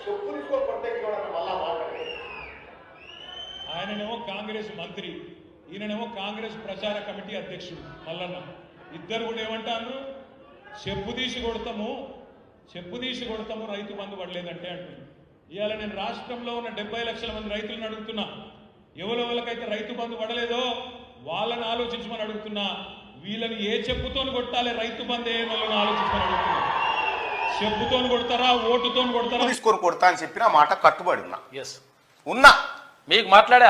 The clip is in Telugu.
చెప్పు తీసుకొని కొట్టే మళ్ళా మాట్లాడే ఆయననేమో కాంగ్రెస్ మంత్రి, ఈయననేమో కాంగ్రెస్ ప్రచార కమిటీ అధ్యక్షుడు మల్లన్న. ఇద్దరు కూడా ఏమంటారు, చెప్పు తీసి కొడతాము రైతు బంధు పడలేదంటే అంటున్నారు. ఇవాళ నేను రాష్ట్రంలో ఉన్న 70 లక్షల మంది రైతులను అడుగుతున్నా, ఎవరెవరికైతే రైతు బంధు పడలేదో వాళ్ళని ఆలోచించమని అడుగుతున్నా. వీళ్ళని ఏ చెప్పుతోని కొట్టాలి, రైతు బంధు ఏ వాళ్ళని ఆలోచించమని అడుగుతున్నా. చెప్పుతోని కొడతారా, ఓటుతోని కొడతారా? తీసుకొని కొడతా అని చెప్పిన మాట కట్టుబడి ఉన్నా. ఎస్ ఉన్నా మీకు మాట్లాడే